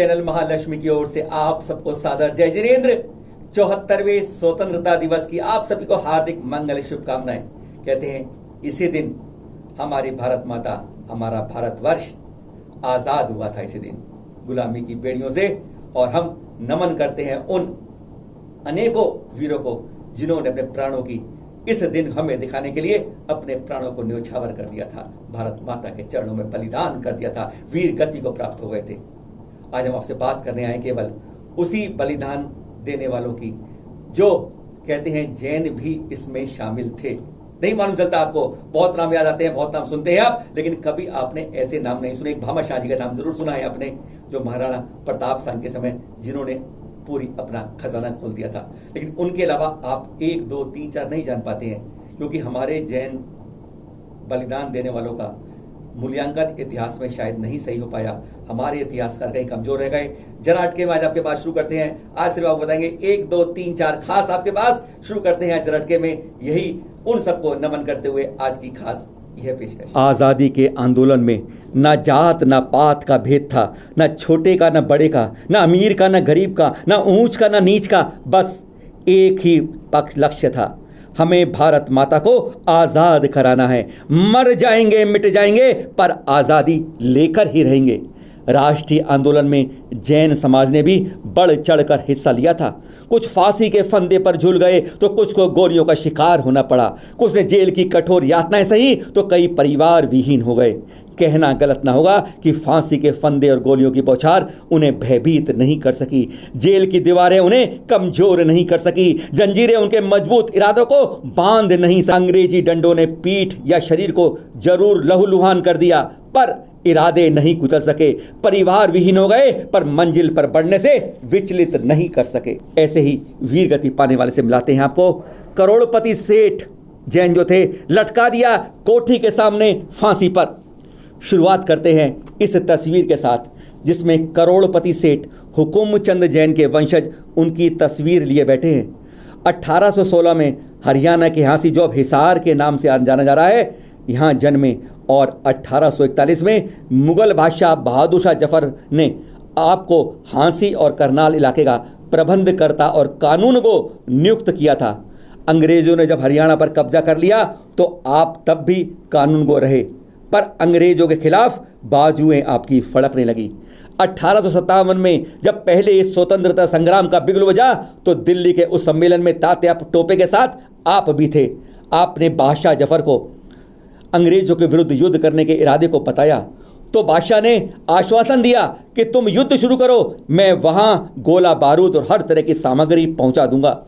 Channel Mahalakshmi की ओर से आप सबको सादर जय जिनेन्द्र। 74वें स्वतंत्रता दिवस की आप सभी को हार्दिक मंगल शुभकामनाएं। कहते हैं इसी दिन हमारी भारत माता, हमारा भारतवर्ष आजाद हुआ था, इसी दिन गुलामी की बेड़ियों से। और हम नमन करते हैं उन अनेकों वीरों को जिन्होंने अपने प्राणों की इस दिन हमें दिखाने के लिए अपने प्राणों को न्योछावर कर दिया था, भारत माता के चरणों में बलिदान कर दिया था, वीर गति को प्राप्त हो गए थे। आज हम आपसे बात करने आए केवल उसी बलिदान देने वालों की, जो कहते हैं जैन भी इसमें शामिल थे। नहीं मालूम चलता आपको, बहुत नाम याद आते हैं, बहुत नाम सुनते हैं आप, लेकिन कभी आपने ऐसे नाम नहीं सुने। एक भामाशाह जी का नाम जरूर सुना है आपने, जो महाराणा प्रताप शाह के समय जिन्होंने पूरी अपना खजाना खोल दिया था। लेकिन उनके अलावा आप 1, 2, 3, 4 नहीं जान पाते हैं, क्योंकि हमारे जैन बलिदान देने वालों का मूल्यांकन इतिहास में शायद नहीं सही हो पाया। हमारे इतिहासकार कहीं कमजोर रह गए। जरा अटके में आज आपके पास शुरू करते हैं। आज सिर्फ आपको बताएंगे 1, 2, 3, 4 खास आपके पास शुरू करते हैं आज जरा अटके में। यही उन सबको नमन करते हुए आज की खास यह पेशकश। आज़ादी के आंदोलन में ना जात ना पात का भेद था, ना छोटे का ना बड़े का, ना अमीर का ना गरीब का, ना ऊंच का ना नीच का, बस एक ही पक्ष लक्ष्य था, हमें भारत माता को आज़ाद कराना है। मर जाएंगे मिट जाएंगे पर आज़ादी लेकर ही रहेंगे। राष्ट्रीय आंदोलन में जैन समाज ने भी बढ़ चढ़कर हिस्सा लिया था। कुछ फांसी के फंदे पर झूल गए तो कुछ को गोलियों का शिकार होना पड़ा। कुछ ने जेल की कठोर यातनाएं सही तो कई परिवार विहीन हो गए। कहना गलत ना होगा कि फांसी के फंदे और गोलियों की बौछार उन्हें भयभीत नहीं कर सकी। जेल की दीवारें उन्हें कमजोर नहीं कर सकी। जंजीरें उनके मजबूत इरादों को बांध नहीं सकी। अंग्रेजी डंडों ने पीठ या शरीर को जरूर लहूलुहान कर दिया, पर इरादे नहीं कुचल सके। परिवार विहीन हो गए पर मंजिल पर बढ़ने से विचलित नहीं कर सके। ऐसे ही वीर गति पाने वाले से मिलाते हैं आपको करोड़पति सेठ जैन जो थे, लटका दिया कोठी के सामने फांसी पर। शुरुआत करते हैं इस तस्वीर के साथ, जिसमें करोड़पति सेठ हुकुमचंद जैन के वंशज उनकी तस्वीर लिए बैठे हैं। 1816 में हरियाणा के हाँसी, जो अब हिसार के नाम से जाना जा रहा है, यहाँ जन्मे। और 1841 में मुगल बादशाह बहादुर शाह जफर ने आपको हाँसी और करनाल इलाके का प्रबंधकर्ता और कानून को नियुक्त किया था। अंग्रेजों ने जब हरियाणा पर कब्जा कर लिया तो आप तब भी कानून को रहे, पर अंग्रेजों के खिलाफ बाजुएं आपकी फड़कने लगी। 1857 में जब पहले इस स्वतंत्रता संग्राम का बिगुल बजा तो दिल्ली के उस सम्मेलन में तात्या टोपे के साथ आप भी थे। आपने बादशाह जफर को अंग्रेजों के विरुद्ध युद्ध करने के इरादे को बताया तो बादशाह ने आश्वासन दिया कि तुम युद्ध शुरू करो, मैं वहां गोला बारूद और हर तरह की सामग्री पहुंचा दूंगा।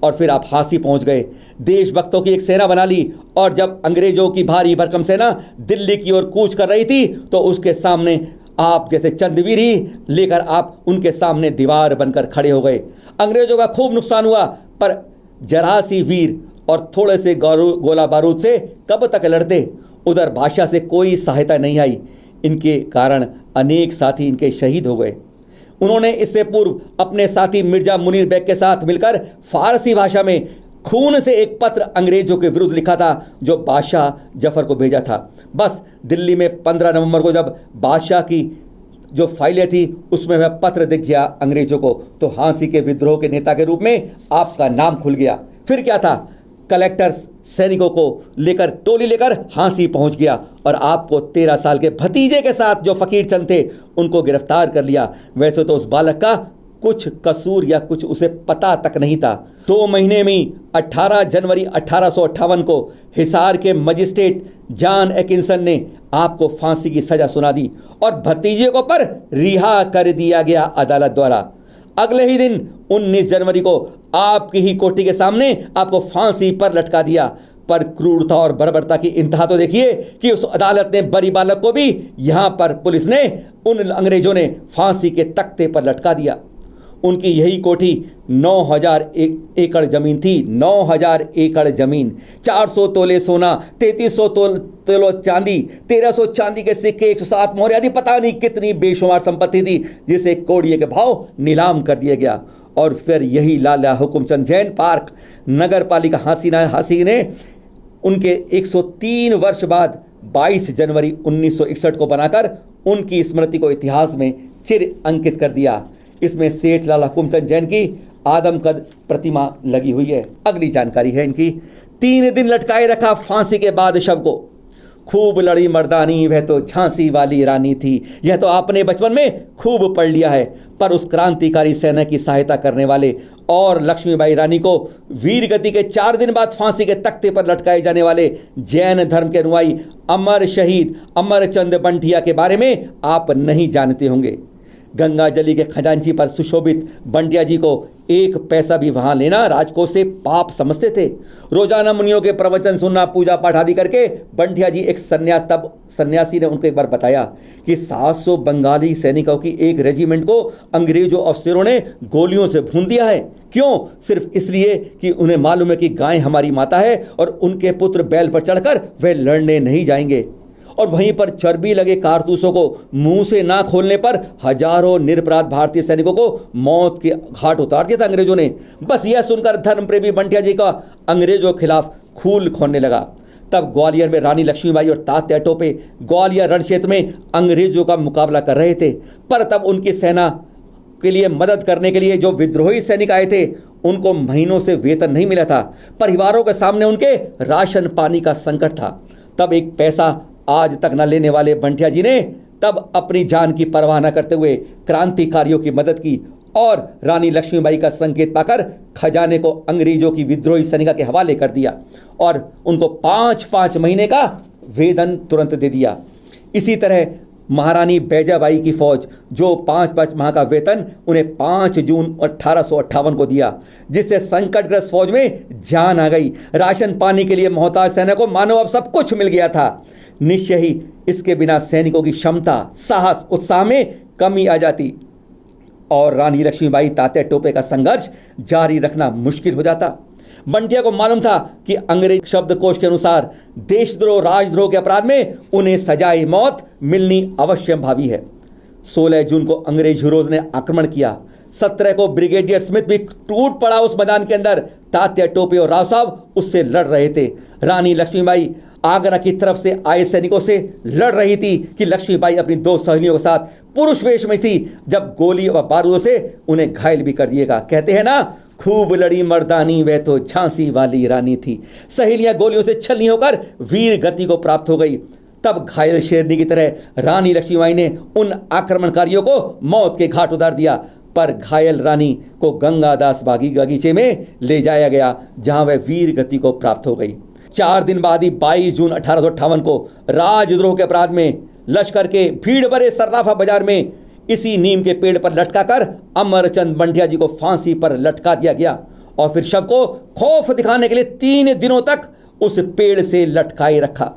और फिर आप हाँसी पहुंच गए। देशभक्तों की एक सेना बना ली, और जब अंग्रेजों की भारी भरकम सेना दिल्ली की ओर कूच कर रही थी तो उसके सामने आप जैसे चंदवीर ही लेकर आप उनके सामने दीवार बनकर खड़े हो गए। अंग्रेजों का खूब नुकसान हुआ, पर जरा सी वीर और थोड़े से गोला बारूद से कब तक लड़ते। उधर बादशाह से कोई सहायता नहीं आई। इनके कारण अनेक साथी इनके शहीद हो गए। उन्होंने इससे पूर्व अपने साथी मिर्जा मुनीर बेग के साथ मिलकर फारसी भाषा में खून से एक पत्र अंग्रेजों के विरुद्ध लिखा था, जो बादशाह जफर को भेजा था। बस दिल्ली में 15 नवंबर को जब बादशाह की जो फाइलें थी उसमें वह पत्र दिख गया अंग्रेजों को, तो हाँसी के विद्रोह के नेता के रूप में आपका नाम खुल गया। फिर क्या था, कलेक्टर सैनिकों को लेकर टोली लेकर हाँसी पहुंच गया और आपको 13 साल के भतीजे के साथ जो फकीर चंद थे उनको गिरफ्तार कर लिया। वैसे तो उस बालक का कुछ कसूर या कुछ उसे पता तक नहीं था। 2 महीने में 18 जनवरी 1858 को हिसार के मजिस्ट्रेट जॉन एकिंसन ने आपको फांसी की सजा सुना दी और भतीजे को पर रिहा कर दिया गया अदालत द्वारा। अगले ही दिन 19 जनवरी को आपकी ही कोठी के सामने आपको फांसी पर लटका दिया। पर क्रूरता और बर्बरता की इंतहा तो देखिए कि उस अदालत ने बरी बालक को भी यहाँ पर पुलिस ने, उन अंग्रेजों ने फांसी के तख्ते पर लटका दिया। उनकी यही कोठी 9000 एकड़ जमीन थी। 9000 एकड़ जमीन, 400 तोले सोना, 3300 तोले चांदी, 1300 चांदी के सिक्के, 107 मोहरे आदि पता नहीं कितनी बेशुमार संपत्ति थी, जिसे कोड़िए के भाव नीलाम कर दिया गया। और फिर यही लाला हुकुमचंद जैन पार्क नगर पालिका हाँसी ने उनके 103 वर्ष बाद 22 जनवरी 1961 को बनाकर उनकी स्मृति को इतिहास में चिर अंकित कर दिया। इसमें सेठ लाला हुकुमचंद जैन की आदमकद प्रतिमा लगी हुई है। अगली जानकारी है इनकी। 3 दिन लटकाए रखा फांसी के बाद शव को, खूब लड़ी मर्दानी वह तो झांसी वाली रानी थी। यह तो आपने बचपन में खूब पढ़ लिया है। पर उस क्रांतिकारी सेना की सहायता करने वाले और लक्ष्मीबाई रानी को वीर गति के 4 दिन बाद फांसी के तख्ते पर लटकाए जाने वाले जैन धर्म के अनुयायी अमर शहीद अमरचंद बंटिया के बारे में आप नहीं जानते होंगे। गंगा जली के खजांची पर सुशोभित बंटिया जी को 1 पैसा भी वहां लेना राजकोष से पाप समझते थे। रोजाना मुनियों के प्रवचन सुनना, पूजा पाठ आदि करके बंटिया जी एक सन्यासी ने उनको एक बार बताया कि 700 बंगाली सैनिकों की एक रेजिमेंट को अंग्रेजों अफसरों ने गोलियों से भून दिया है। क्यों? सिर्फ इसलिए कि उन्हें मालूम है कि गाय हमारी माता है और उनके पुत्र बैल पर चढ़कर वे लड़ने नहीं जाएंगे। और वहीं पर चर्बी लगे कारतूसों को मुंह से ना खोलने पर हजारों निरपराध भारतीय सैनिकों को मौत के घाट उतार दिया था अंग्रेजों ने। बस यह सुनकर धर्मप्रेमी बंटिया जी का अंग्रेजों के खिलाफ खून खोलने लगा। तब ग्वालियर में रानी लक्ष्मीबाई और तात्या टोपे ग्वालियर रण क्षेत्र में अंग्रेजों का मुकाबला कर रहे थे। पर तब उनकी सेना के लिए मदद करने के लिए जो विद्रोही सैनिक आए थे उनको महीनों से वेतन नहीं मिला था। परिवारों के सामने उनके राशन पानी का संकट था। तब 1 पैसा आज तक न लेने वाले बंटिया जी ने तब अपनी जान की परवाह न करते हुए क्रांतिकारियों की मदद की और रानी लक्ष्मीबाई का संकेत पाकर खजाने को अंग्रेजों की विद्रोही सैनिका के हवाले कर दिया और उनको 5-5 महीने का वेतन तुरंत दे दिया। इसी तरह महारानी बैजाबाई की फौज जो 5-5 माह का वेतन उन्हें 5 जून 1858 को दिया, जिससे संकटग्रस्त फौज में जान आ गई। राशन पानी के लिए मोहताज सेना को मानो अब सब कुछ मिल गया था। निश्चय ही इसके बिना सैनिकों की क्षमता, साहस, उत्साह में कमी आ जाती और रानी लक्ष्मीबाई तात्या टोपे का संघर्ष जारी रखना मुश्किल हो जाता। बंटिया को मालूम था कि अंग्रेज शब्दकोश के अनुसार देशद्रोह, राजद्रोह के अपराध में उन्हें सजाए मौत मिलनी अवश्य भावी है। 16 जून को अंग्रेज हीरोज ने आक्रमण किया। 17 को ब्रिगेडियर स्मिथ भी टूट पड़ा उस मैदान के अंदर। तात्या टोपे और राव साहब उससे लड़ रहे थे। रानी लक्ष्मीबाई आगरा की तरफ से आए सैनिकों से लड़ रही थी कि लक्ष्मीबाई अपनी 2 सहेलियों के साथ पुरुष वेश में थी, जब गोली और बारूदों से उन्हें घायल भी कर दिएगा। कहते हैं ना, खूब लड़ी मर्दानी वह तो झांसी वाली रानी थी। सहेलियां गोलियों से छलनी होकर वीर गति को प्राप्त हो गई। तब घायल शेरनी की तरह रानी लक्ष्मीबाई ने उन आक्रमणकारियों को मौत के घाट उतार दिया। पर घायल रानी को गंगादास बगीचे में ले जाया गया, जहां वह वीर गति को प्राप्त हो गई। 4 दिन बाद ही 22 जून 1858 को राजद्रोह के अपराध में लश्कर के भीड़ भरे सर्राफा बाजार में इसी नीम के पेड़ पर लटकाकर अमरचंद बंटिया जी को फांसी पर लटका दिया गया और फिर शव को खौफ दिखाने के लिए 3 दिनों तक उस पेड़ से लटकाए रखा।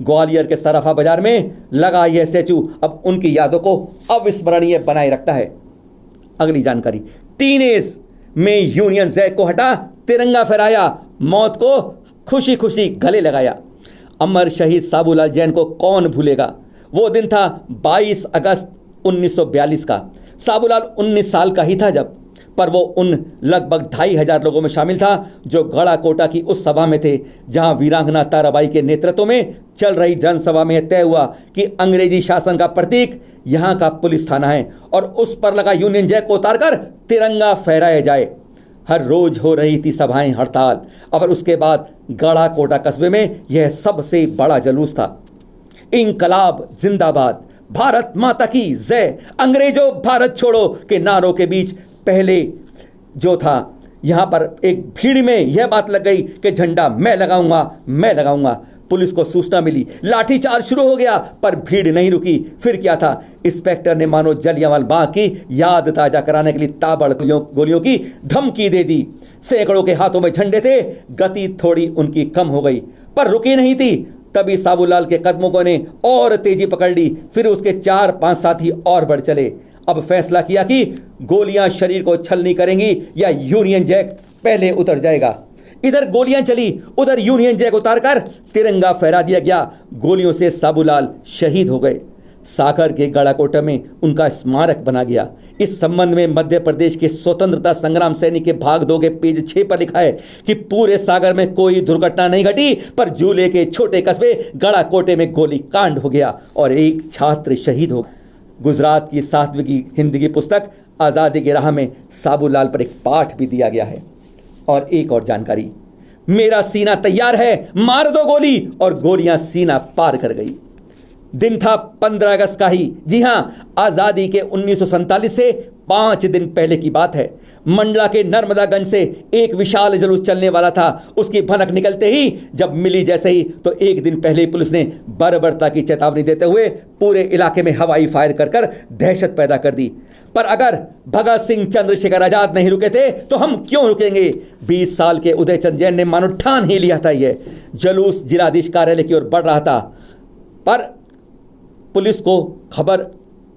ग्वालियर के सर्राफा बाजार में लगा यह स्टैचू अब उनकी यादों को अविस्मरणीय बनाए रखता है। अगली जानकारी, टीनेज में यूनियन जैक को हटा, तिरंगा फहराया, मौत को खुशी खुशी गले लगाया। अमर शहीद साबूलाल जैन को कौन भूलेगा। वो दिन था 22 अगस्त 1942 का। साबूलाल 19 साल का ही था जब, पर वो उन लगभग 2500 लोगों में शामिल था जो गढ़ा कोटा की उस सभा में थे जहां वीरांगना ताराबाई के नेतृत्व में चल रही जनसभा में तय हुआ कि अंग्रेजी शासन का प्रतीक यहाँ का पुलिस थाना है और उस पर लगा यूनियन जैक को उतारकर तिरंगा फहराया जाए। हर रोज हो रही थी सभाएं, हड़ताल, और उसके बाद गढ़ा कोटा कस्बे में यह सबसे बड़ा जुलूस था। इंकलाब जिंदाबाद, भारत माता की जय, अंग्रेजों भारत छोड़ो के नारों के बीच पहले जो था, यहां पर एक भीड़ में यह बात लग गई कि झंडा मैं लगाऊंगा। पुलिस को सूचना मिली, लाठीचार्ज शुरू हो गया, पर भीड़ नहीं रुकी। फिर क्या था, इंस्पेक्टर ने मानो जलियांवाला बाग की याद ताजा कराने के लिए ताबड़ गोलियों की धमकी दे दी। सैकड़ों के हाथों में झंडे थे, गति थोड़ी उनकी कम हो गई, पर रुकी नहीं थी। तभी साबूलाल के कदमों को ने और तेजी पकड़ ली। फिर उसके 4-5 साथी और बढ़ चले। अब फैसला किया कि गोलियां शरीर को छलनी करेंगी या यूनियन जैक पहले उतर जाएगा। इधर गोलियां चली, उधर यूनियन जैक उतारकर तिरंगा फहरा दिया गया। गोलियों से साबूलाल शहीद हो गए। सागर के गड़ाकोटा में उनका स्मारक बना गया। इस संबंध में मध्य प्रदेश के स्वतंत्रता संग्राम सैनिक के भाग 2 के पेज 6 पर लिखा है कि पूरे सागर में कोई दुर्घटना नहीं घटी, पर जिले के छोटे कस्बे गड़ाकोटे में गोली कांड हो गया और एक छात्र शहीद हो गया। गुजरात की 7वीं की हिंदी की पुस्तक आज़ादी की राह में साबूलाल पर एक पाठ भी दिया गया है। और एक और जानकारी, मेरा सीना तैयार है, मार दो गोली, और गोलियां सीना पार कर गई। दिन था 15 अगस्त का ही। जी हां, आजादी के 1947 से 5 दिन पहले की बात है। मंडला के नर्मदागंज से एक विशाल जुलूस चलने वाला था। उसकी भनक निकलते ही जब मिली जैसे ही, तो एक दिन पहले ही पुलिस ने बर्बरता की चेतावनी देते हुए पूरे इलाके में हवाई फायर कर दहशत पैदा कर दी। पर अगर भगत सिंह चंद्रशेखर आजाद नहीं रुके थे तो हम क्यों रुकेंगे। 20 साल के उदय चंद जैन ने मानो ठान ही लिया था। यह जुलूस जिलाधीश कार्यालय की ओर बढ़ रहा था, पर पुलिस को खबर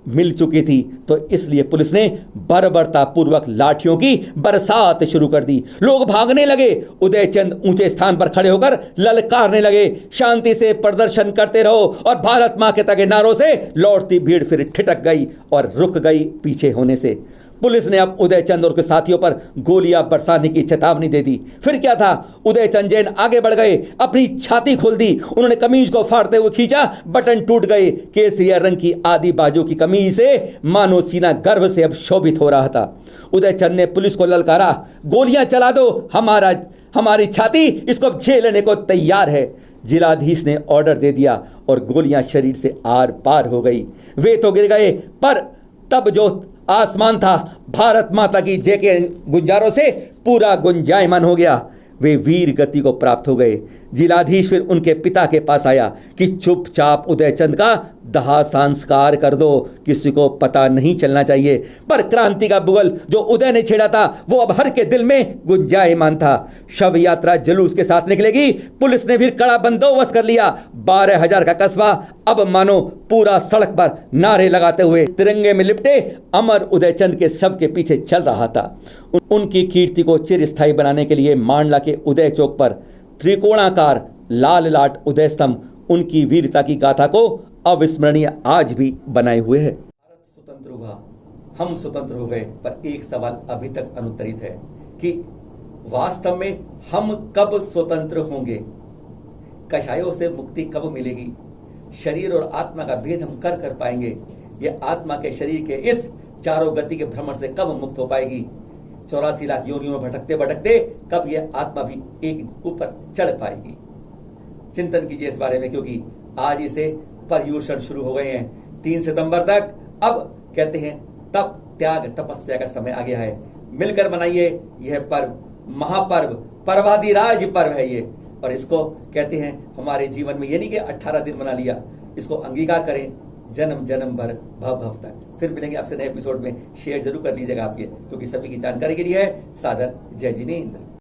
मिल चुकी थी, तो इसलिए पुलिस ने बर्बरता पूर्वक लाठियों की बरसात शुरू कर दी। लोग भागने लगे। उदय चंद ऊंचे स्थान पर खड़े होकर ललकारने लगे, शांति से प्रदर्शन करते रहो, और भारत मां के तगे नारों से लौटती भीड़ फिर ठिठक गई और रुक गई पीछे होने से। पुलिस ने अब उदय चंद और उसके साथियों पर गोलियां बरसाने की चेतावनी दे दी। फिर क्या था, उदय चंद जैन आगे बढ़ गए, अपनी छाती खोल दी। उन्होंने कमीज को फाड़ते हुए खींचा, बटन टूट गए। केसरिया रंग की आधी बाजू की कमीज से मानो सीना गर्व से अब शोभित हो रहा था। उदय चंद ने पुलिस को ललकारा, गोलियां चला दो, हमारी छाती इसको झेलने को तैयार है। जिलाधीश ने ऑर्डर दे दिया और गोलियां शरीर से आर पार हो गई। वे तो गिर गए, पर तब जो आसमान था भारत माता की जय के गुंजारों से पूरा गुंजायमान हो गया। वे वीर गति को प्राप्त हो गए। जिलाधीश फिर उनके पिता के पास आया कि चुपचाप उदयचंद का दाह संस्कार कर दो, किसी को पता नहीं चलना चाहिए। पर क्रांति का बुगल जो उदय ने छेड़ा था वो अब हर के दिल में गुंजायमान था। शव यात्रा जुलूस के साथ निकलेगी। पुलिस ने फिर कड़ा बंदोबस्त कर लिया। 12,000 का कस्बा अब मानो पूरा सड़क पर नारे लगाते हुए तिरंगे में लिपटे अमर उदयचंद के शव के पीछे चल रहा था। उनकी कीर्ति को चिरस्थायी बनाने के लिए मांडला के उदय चौक पर त्रिकोणाकार लाल लाट उदय स्तंभ उनकी वीरता की गाथा को अविस्मरणीय आज भी बनाए हुए है। भारत स्वतंत्र हुआ, हम स्वतंत्र हो गए, पर एक सवाल अभी तक अनुत्तरित है कि वास्तव में हम कब स्वतंत्र होंगे। कषायों से मुक्ति कब मिलेगी। शरीर और आत्मा का भेद हम कर पाएंगे। यह आत्मा के शरीर के इस चारों गति के भ्रमण से कब मुक्त हो पाएगी। 84 लाख योनियों में भटकते भटकते कब यह आत्मा भी एक ऊपर चढ़ पाएगी। चिंतन कीजिए इस बारे में, क्योंकि आज इसे पर्युषण शुरू हो गए हैं 3 सितंबर तक। अब कहते हैं तप त्याग तपस्या का समय आ गया है। मिलकर मनाइए यह पर्व, महापर्व, पर्वाधिराज पर्व है ये। और इसको कहते हैं हमारे जीवन में, ये नहीं कि 18 दिन मना लिया, इसको अंगीकार करें जन्म जन्म भर भव भव तक। फिर मिलेंगे आपसे नए एपिसोड में। शेयर जरूर कर लीजिएगा आपके, क्योंकि सभी की जानकारी के लिए है। सादर जय जिनेंद्र।